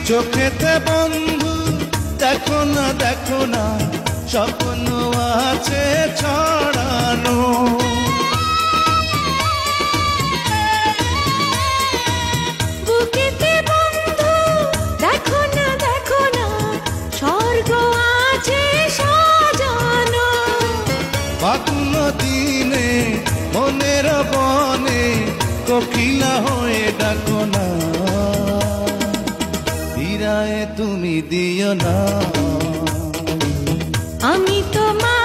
চোখেতে বন্ধু দেখো না স্বপ্ন আছে ছড়ানো। বুকেতে বন্ধু দেখো না স্বর্গ আছে সাজানো। ফাগুন দিনে মনের বনে কোকিলা হয়ে ডাকো না, বিরায় তুমি দিও না। আমি তোমার